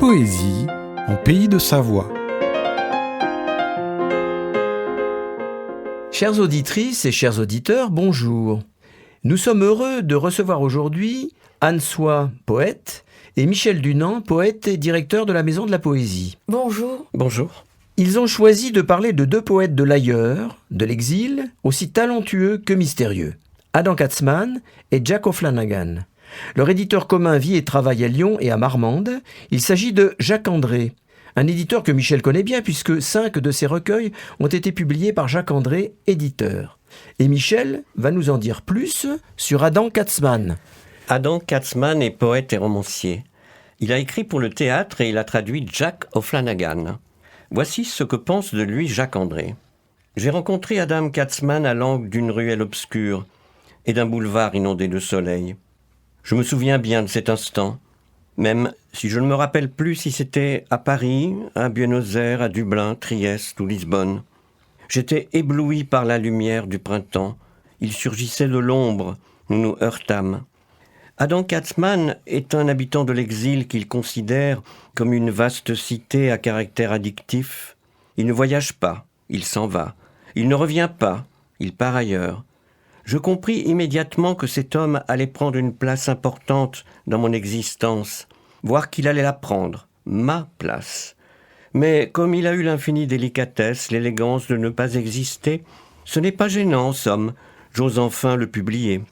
poésie en pays de Savoie. Chères auditrices et chers auditeurs, bonjour. Nous sommes heureux de recevoir aujourd'hui Anne Soye, poète, et Michel Dunant, poète et directeur de la Maison de la Poésie. Bonjour. Bonjour. Ils ont choisi de parler de deux poètes de l'ailleurs, de l'exil, aussi talentueux que mystérieux, Adam Katzmann et Jack O'Flanagan. Leur éditeur commun vit et travaille à Lyon et à Marmande. Il s'agit de Jacques-André, un éditeur que Michel connaît bien puisque 5 de ses recueils ont été publiés par Jacques-André, éditeur. Et Michel va nous en dire plus sur Adam Katzmann. Adam Katzmann est poète et romancier. Il a écrit pour le théâtre et il a traduit Jack O'Flanagan. Voici ce que pense de lui Jacques-André. J'ai rencontré Adam Katzmann à l'angle d'une ruelle obscure et d'un boulevard inondé de soleil. Je me souviens bien de cet instant, même si je ne me rappelle plus si c'était à Paris, à Buenos Aires, à Dublin, Trieste ou Lisbonne. J'étais ébloui par la lumière du printemps. Il surgissait de l'ombre, nous nous heurtâmes. Adam Katzmann est un habitant de l'exil qu'il considère comme une vaste cité à caractère addictif. Il ne voyage pas, il s'en va. Il ne revient pas, il part ailleurs. Je compris immédiatement que cet homme allait prendre une place importante dans mon existence, voire qu'il allait la prendre, ma place. Mais comme il a eu l'infinie délicatesse, l'élégance de ne pas exister, ce n'est pas gênant en somme, j'ose enfin le publier.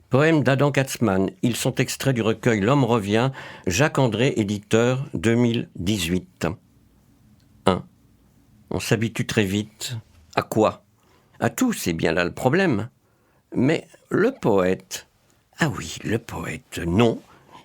Poèmes d'Adam Katzmann, ils sont extraits du recueil L'Homme revient, Jacques-André, éditeur, 2018. 1. On s'habitue très vite. À quoi? À tout, c'est bien là le problème. Mais le poète, ah oui, le poète, non,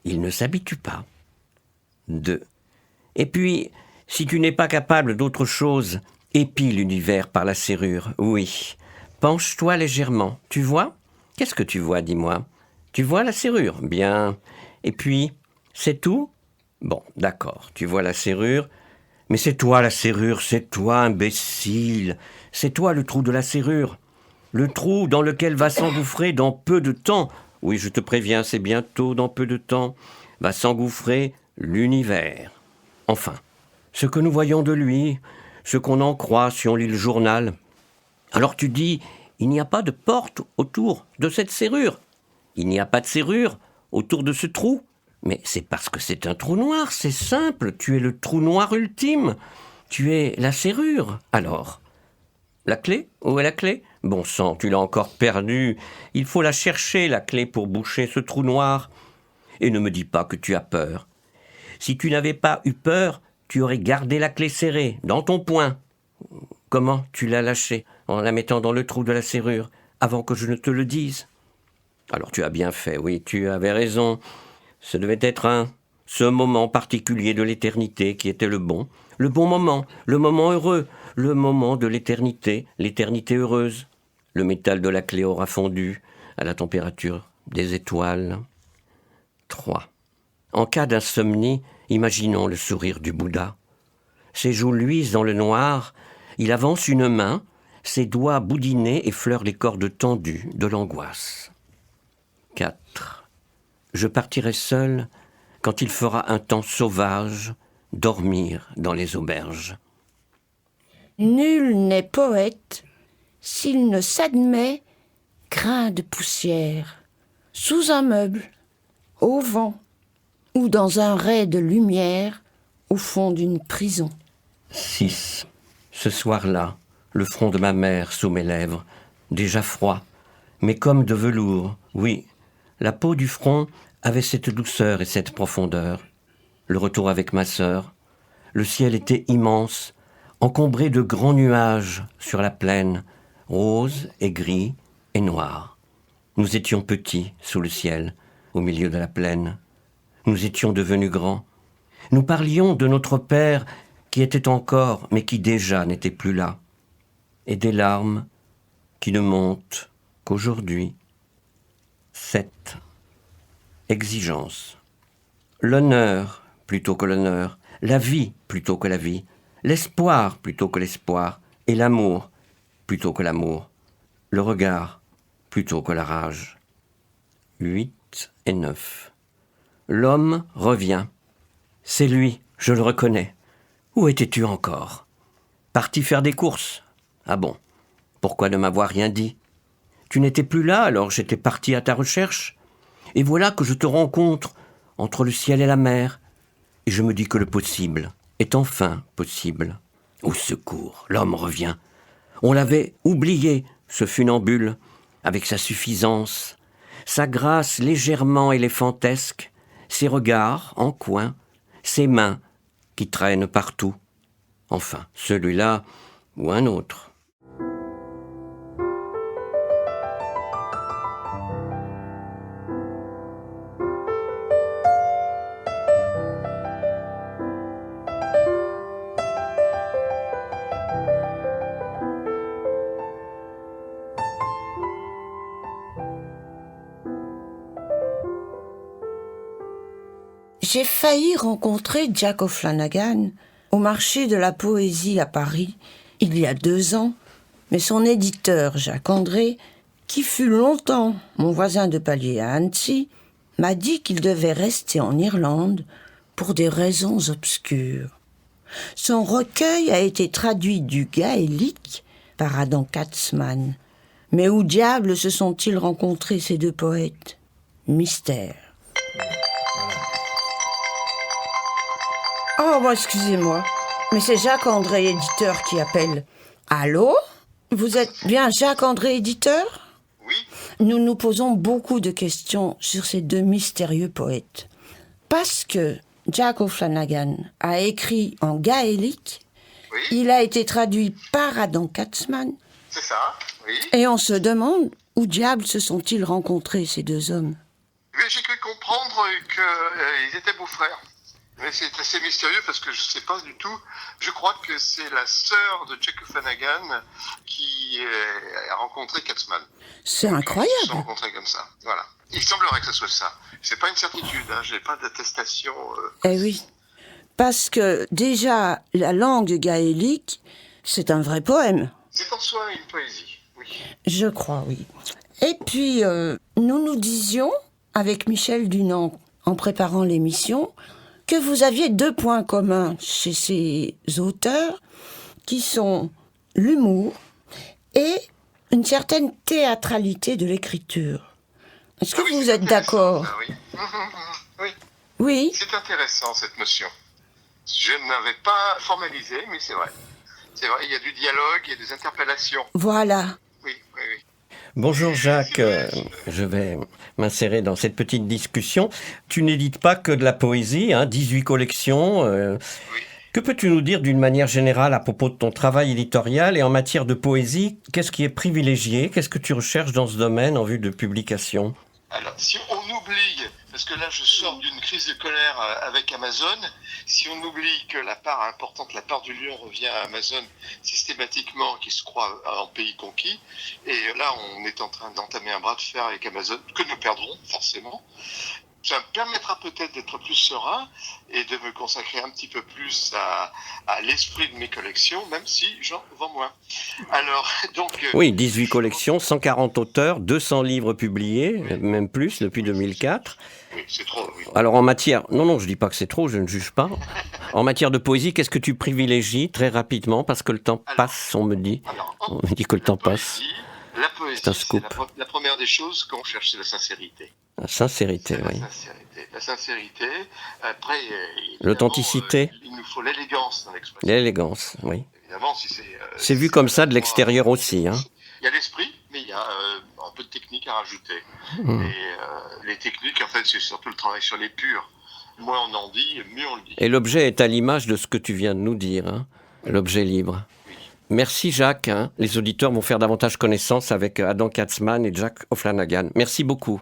il ne s'habitue pas. 2. Et puis, si tu n'es pas capable d'autre chose, épie l'univers par la serrure, oui. Penche-toi légèrement, tu vois? Qu'est-ce que tu vois, dis-moi? Tu vois la serrure? Bien. Et puis, c'est tout? Bon, d'accord, tu vois la serrure, mais c'est toi la serrure, c'est toi, imbécile. C'est toi le trou de la serrure. Le trou dans lequel va s'engouffrer dans peu de temps, oui, je te préviens, c'est bientôt dans peu de temps, va s'engouffrer l'univers. Enfin, ce que nous voyons de lui, ce qu'on en croit si on lit le journal. Alors tu dis, il n'y a pas de porte autour de cette serrure. Il n'y a pas de serrure autour de ce trou. Mais c'est parce que c'est un trou noir, c'est simple, tu es le trou noir ultime. Tu es la serrure, alors. La clé? Où est la clé? Bon sang, tu l'as encore perdue. Il faut la chercher, la clé, pour boucher ce trou noir. Et ne me dis pas que tu as peur. Si tu n'avais pas eu peur, tu aurais gardé la clé serrée, dans ton poing. Comment tu l'as lâchée, en la mettant dans le trou de la serrure, avant que je ne te le dise? Alors tu as bien fait, oui, tu avais raison. Ce devait être ce moment particulier de l'éternité qui était le bon moment, le moment heureux, le moment de l'éternité heureuse. Le métal de la clé aura fondu à la température des étoiles. 3. En cas d'insomnie, imaginons le sourire du Bouddha. Ses joues luisent dans le noir, il avance une main, ses doigts boudinés effleurent les cordes tendues de l'angoisse. 4. Je partirai seul quand il fera un temps sauvage, dormir dans les auberges. Nul n'est poète s'il ne s'admet grain de poussière, sous un meuble, au vent, ou dans un ray de lumière au fond d'une prison. 6. Ce soir-là, le front de ma mère sous mes lèvres, déjà froid, mais comme de velours, oui, la peau du front avait cette douceur et cette profondeur. Le retour avec ma sœur, le ciel était immense, encombré de grands nuages sur la plaine, roses et gris et noirs. Nous étions petits sous le ciel, au milieu de la plaine. Nous étions devenus grands. Nous parlions de notre père qui était encore, mais qui déjà n'était plus là. Et des larmes qui ne montent qu'aujourd'hui. 7. Exigence. L'honneur plutôt que l'honneur, la vie plutôt que la vie, l'espoir plutôt que l'espoir, et l'amour plutôt que l'amour, le regard plutôt que la rage. 8 et 9. L'homme revient. C'est lui, Je le reconnais. Où étais-tu encore? Parti faire des courses. Ah bon? Pourquoi ne m'avoir rien dit? Tu n'étais plus là, alors j'étais parti à ta recherche. Et voilà que je te rencontre entre le ciel et la mer. Et je me dis que le possible est enfin possible. Au secours, l'homme revient. On l'avait oublié, ce funambule, avec sa suffisance, sa grâce légèrement éléphantesque, ses regards en coin, ses mains qui traînent partout. Enfin, celui-là ou un autre. J'ai failli rencontrer Jack O'Flanagan au marché de la poésie à Paris, il y a 2 ans, mais son éditeur, Jacques André, qui fut longtemps mon voisin de palier à Annecy, m'a dit qu'il devait rester en Irlande pour des raisons obscures. Son recueil a été traduit du gaélique par Adam Katzmann. Mais où diable se sont-ils rencontrés ces 2 poètes? Mystère. Oh, bon, excusez-moi, mais c'est Jacques-André, éditeur, qui appelle. Allô? Vous êtes bien Jacques-André, éditeur? Oui, Nous nous posons beaucoup de questions sur ces 2 mystérieux poètes. Parce que Jack O'Flanagan a écrit en gaélique, oui, il a été traduit par Adam Katzmann, c'est ça, oui. et on se demande où diable se sont-ils rencontrés, ces 2 hommes? Mais j'ai cru comprendre qu'ils étaient beaux-frères. Mais c'est assez mystérieux parce que je sais pas du tout. Je crois que c'est la sœur de Jack O'Flanagan qui a rencontré Katzmann. C'est Ils se sont incroyable. rencontrés comme ça, voilà. Il semblerait que ce soit ça. C'est pas une certitude, hein. J'ai pas d'attestation. Eh oui, parce que déjà, la langue gaélique, c'est un vrai poème. C'est en soi une poésie, oui. Je crois, oui. Et puis, nous nous disions, avec Michel Dunant, en préparant l'émission, que vous aviez 2 points communs chez ces auteurs, qui sont l'humour et une certaine théâtralité de l'écriture. Est-ce que Ah oui, vous c'est êtes intéressant, d'accord? ça, oui. Oui, Oui. c'est intéressant cette notion. Je n'avais pas formalisé, mais c'est vrai. C'est vrai, il y a du dialogue, il y a des interpellations. Voilà. Oui, oui, oui. Bonjour Jacques, je vais m'insérer dans cette petite discussion. Tu n'édites pas que de la poésie, 18 collections. Oui. Que peux-tu nous dire d'une manière générale à propos de ton travail éditorial et en matière de poésie? Qu'est-ce qui est privilégié? Qu'est-ce que tu recherches dans ce domaine en vue de publication? Alors, si on oublie, parce que là je sors d'une crise de colère avec Amazon, si on oublie que la part importante, la part du lion revient à Amazon systématiquement, qui se croit en pays conquis, et là on est en train d'entamer un bras de fer avec Amazon, que nous perdrons forcément. Ça me permettra peut-être d'être plus serein et de me consacrer un petit peu plus à l'esprit de mes collections, même si j'en vends moins. Alors, donc... Oui, 18 collections, 140 auteurs, 200 livres publiés, même plus depuis 2004. Oui, c'est trop, oui. Alors en matière... Non, je dis pas que c'est trop, je ne juge pas. En matière de poésie, qu'est-ce que tu privilégies très rapidement? Parce que le temps passe, on me dit. Alors, On me dit que le temps passe. La poésie, C'est un scoop. la première des choses qu'on cherche, c'est la sincérité. La sincérité, C'est oui. La sincérité. Après, évidemment, L'authenticité. Il nous faut l'élégance dans l'expression. L'élégance, oui. Évidemment, si c'est... C'est vu comme ça de l'extérieur aussi, hein. Il y a l'esprit, mais il y a un peu de technique à rajouter. Mmh. Et les techniques, en fait, c'est surtout le travail sur les purs. Moins on en dit, mieux on le dit. Et l'objet est à l'image de ce que tu viens de nous dire, hein. L'objet libre. Oui. Merci Jacques, hein. Les auditeurs vont faire davantage connaissance avec Adam Katzmann et Jack O'Flanagan. Merci beaucoup.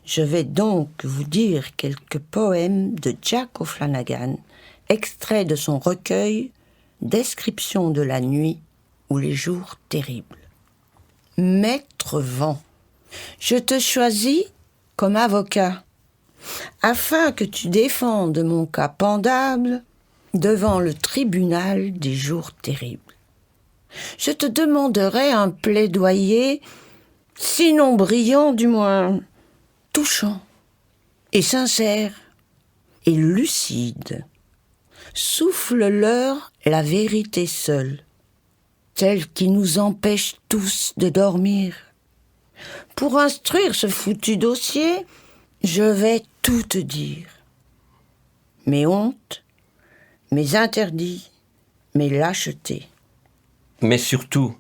Je vais donc vous dire quelques poèmes de Jack O'Flanagan, extraits de son recueil « Description de la nuit ou les jours terribles ». Maître vent, je te choisis comme avocat, afin que tu défendes mon cas pendable devant le tribunal des jours terribles. Je te demanderai un plaidoyer, sinon brillant, du moins touchant et sincère et lucide. souffle-leur la vérité seule, celle qui nous empêche tous de dormir. Pour instruire ce foutu dossier, je vais tout te dire. Mes hontes, mes interdits, mes lâchetés. Mais surtout,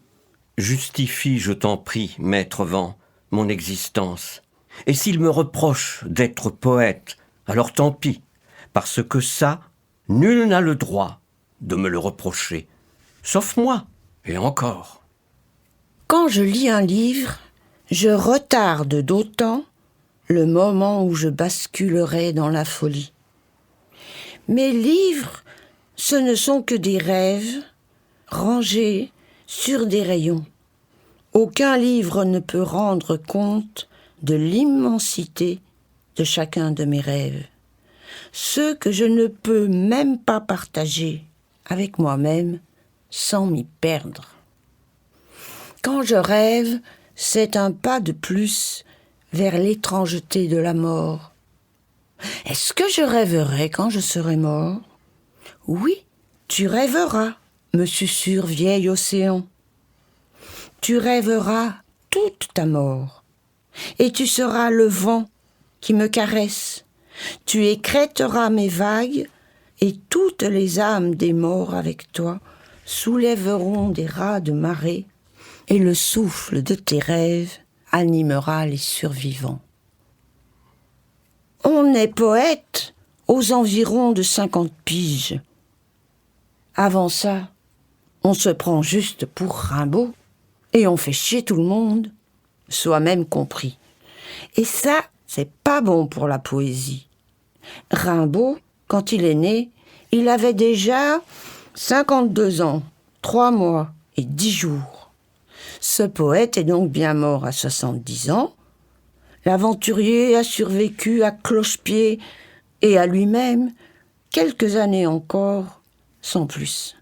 justifie, je t'en prie, maître vent, mon existence. Et s'il me reproche d'être poète, alors tant pis, parce que ça, nul n'a le droit de me le reprocher, sauf moi, et encore. Quand je lis un livre, je retarde d'autant le moment où je basculerai dans la folie. Mes livres, ce ne sont que des rêves rangés sur des rayons. Aucun livre ne peut rendre compte de l'immensité de chacun de mes rêves, ceux que je ne peux même pas partager avec moi-même sans m'y perdre. Quand je rêve, c'est un pas de plus vers l'étrangeté de la mort. Est-ce que je rêverai quand je serai mort ? Oui, tu rêveras, me susurre vieil océan. Tu rêveras toute ta mort, et tu seras le vent qui me caresse. Tu écrêteras mes vagues, et toutes les âmes des morts avec toi soulèveront des raz de marée, et le souffle de tes rêves animera les survivants. On est poète aux environs de 50 piges. Avant ça, on se prend juste pour Rimbaud et on fait chier tout le monde, soi-même compris. Et ça, c'est pas bon pour la poésie. Rimbaud, quand il est né, il avait déjà 52 ans, 3 mois et 10 jours. Ce poète est donc bien mort à 70 ans. L'aventurier a survécu à cloche-pied et à lui-même quelques années encore, sans plus.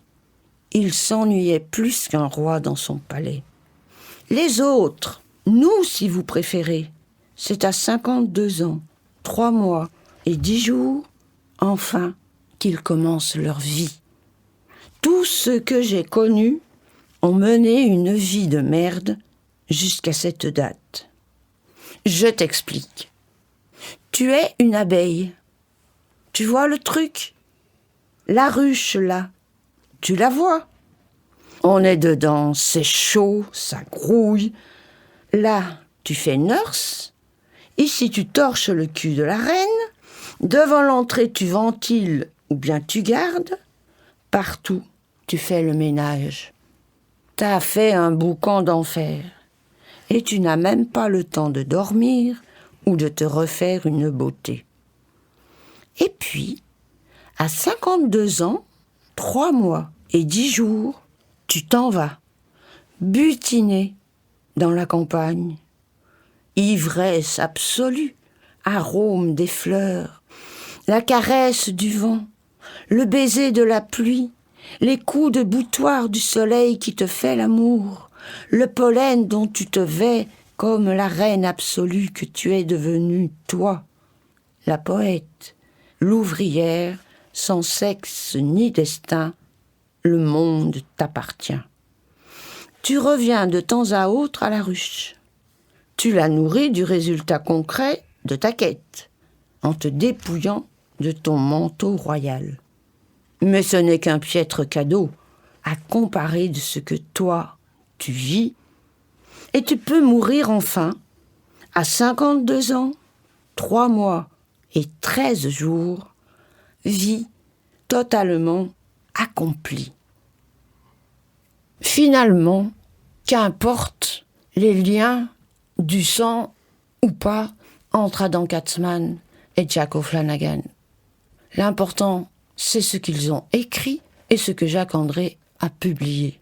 Il s'ennuyait plus qu'un roi dans son palais. Les autres, nous si vous préférez, c'est à 52 ans, 3 mois et 10 jours, enfin, qu'ils commencent leur vie. Tous ceux que j'ai connus ont mené une vie de merde jusqu'à cette date. Je t'explique. Tu es une abeille. Tu vois le truc ? La ruche, là. Tu la vois ? On est dedans, c'est chaud, ça grouille. Là, tu fais nurse. Ici, tu torches le cul de la reine. Devant l'entrée, tu ventiles ou bien tu gardes. Partout, tu fais le ménage. T'as fait un boucan d'enfer. Et tu n'as même pas le temps de dormir ou de te refaire une beauté. Et puis, à 52 ans, 3 mois et 10 jours, tu t'en vas, butiner dans la campagne. Ivresse absolue, arôme des fleurs, la caresse du vent, le baiser de la pluie, les coups de boutoir du soleil qui te fait l'amour, le pollen dont tu te vêts comme la reine absolue que tu es devenue, toi, la poète, l'ouvrière, sans sexe ni destin, le monde t'appartient. Tu reviens de temps à autre à la ruche. Tu la nourris du résultat concret de ta quête, en te dépouillant de ton manteau royal. Mais ce n'est qu'un piètre cadeau à comparer de ce que toi, tu vis, et tu peux mourir enfin, à 52 ans, 3 mois et 13 jours, vie totalement accomplie. Finalement, qu'importe les liens du sang ou pas entre Adam Katzman et Jack O'Flanagan. L'important, c'est ce qu'ils ont écrit et ce que Jacques André a publié.